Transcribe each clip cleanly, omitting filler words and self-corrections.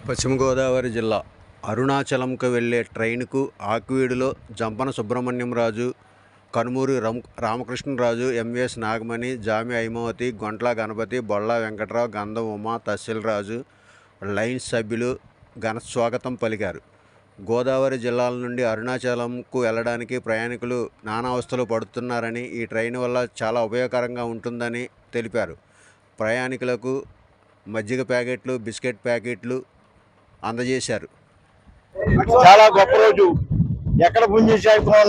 పశ్చిమ గోదావరి జిల్లా అరుణాచలంకు వెళ్లే ట్రైన్కు ఆకివీడులో జంపన సుబ్రహ్మణ్యం రాజు, కనుమూరి రామకృష్ణరాజు, ఎంవిఎస్ నాగమణి, జామి హైమావతి, గొంట్ల గణపతి, బొల్లా వెంకట్రావు, గంధం ఉమా, తహసీల్ రాజు, లయన్స్ సభ్యులు ఘన స్వాగతం పలికారు. గోదావరి జిల్లాల నుండి అరుణాచలంకు వెళ్లడానికి ప్రయాణికులు నానా అవస్థలు పడుతున్నారని, ఈ ట్రైన్ వల్ల చాలా ఉపయోగకరంగా ఉంటుందని తెలిపారు. ప్రయాణికులకు మజ్జిగ ప్యాకెట్లు, బిస్కెట్ ప్యాకెట్లు అందజేశారు. చాలా గొప్ప రోజు. ఎక్కడ పుణ్యక్షేత్రం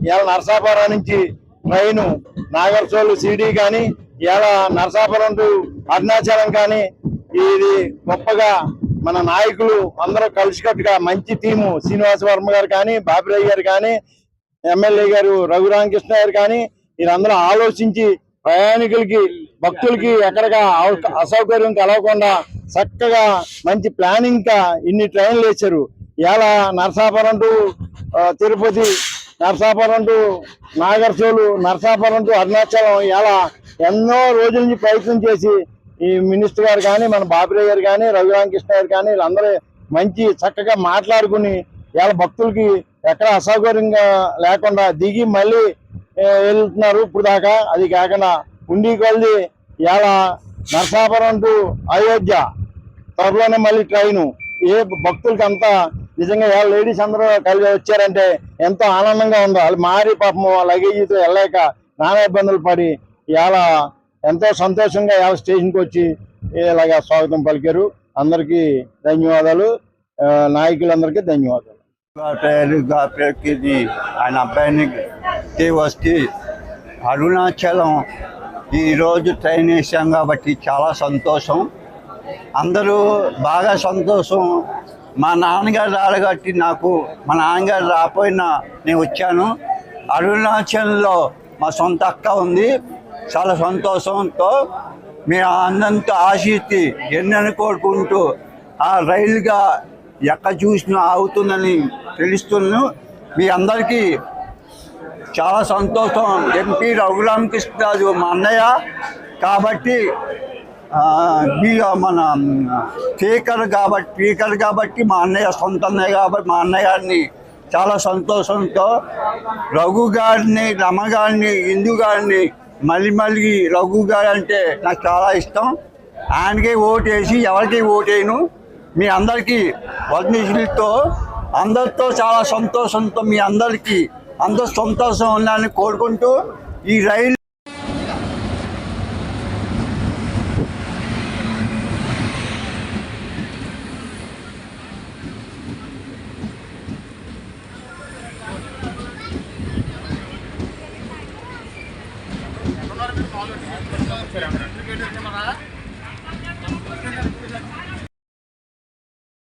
ఇవాళ నరసాపురం నుంచి ట్రైను నాగర్సోలు సిడి కానీ, ఇవాళ నరసాపురం టు అరుణాచలం కానీ, ఇది గొప్పగా మన నాయకులు అందరూ కలిసికట్టుగా మంచి టీము శ్రీనివాస వర్మ గారు కానీ, బాపిరాజు గారు కానీ, ఎమ్మెల్యే గారు రఘురామకృష్ణ గారు కానీ, వీరందరూ ఆలోచించి ప్రయాణికులకి భక్తులకి ఎక్కడగా అసౌకర్యం కలగకుండా చక్కగా మంచి ప్లానింగ్ గా ఇన్ని ట్రైన్లు వేశారు. ఇవాళ Narasapuram to Tirupati, Narasapuram to Nagarsol, Narasapuram to Arunachalam ఇవాళ ఎన్నో రోజుల నుంచి ప్రయత్నం చేసి ఈ మినిస్టర్ గారు కానీ, మన బాపిరాజు గారు కానీ, రఘురామకృష్ణ గారు కానీ వీళ్ళందరూ మంచి చక్కగా మాట్లాడుకుని ఇవాళ భక్తులకి ఎక్కడ అసౌకర్యంగా లేకుండా దిగి మళ్ళీ వెళ్తున్నారు. ఇప్పుడు దాకా అది కాకుండా ఉండి కొలిది ఇవాళ నరసాపురం టు అయోధ్య త్వరలోనే మళ్ళీ ట్రైను. ఏ భక్తులకి అంతా నిజంగా ఇవాళ లేడీస్ అందరూ కలిసి వచ్చారంటే ఎంతో ఆనందంగా ఉంది. వాళ్ళు మారి పాపం లగేజీతో వెళ్ళలేక నానా ఇబ్బందులు పడి ఇవాళ ఎంతో సంతోషంగా ఇవాళ స్టేషన్కి వచ్చి ఇలాగా స్వాగతం పలికారు. అందరికీ ధన్యవాదాలు, నాయకులందరికీ ధన్యవాదాలు. ఆయన అబ్బాయిని వచ్చి అరుణాచలం ఈరోజు ట్రైన్ వేసాం కాబట్టి చాలా సంతోషం. అందరూ బాగా సంతోషం. మా నాన్నగారు రాడగట్టి నాకు మా నాన్నగారు రాపోయినా నేను వచ్చాను. అరుణాచలంలో మా సొంత అక్క ఉంది. చాలా సంతోషంతో మీ అందరితో ఆశిస్తి ఎన్నని కోరుకుంటూ ఆ రైలుగా ఎక్కడ చూసినా ఆగుతుందని తెలుస్తున్నాను. మీ అందరికీ చాలా సంతోషం. ఎంపీ రఘురామకృష్ణరాజు మా అన్నయ్య కాబట్టి, మన స్పీకర్ కాబట్టి మా అన్నయ్య సొంత అన్నయ్య కాబట్టి మా అన్నయ్య గారిని చాలా సంతోషంతో రఘు గారిని, రమ గారిని, ఇందు గారిని మళ్ళీ రఘు గారు అంటే నాకు చాలా ఇష్టం. ఆయనకే ఓటేసి ఎవరికి ఓటేయను. మీ అందరికీ వర్ణితులతో అందరితో చాలా సంతోషంతో మీ అందరికీ అందరూ సంతోషం ఉండాలని కోరుకుంటూ ఈ రైలు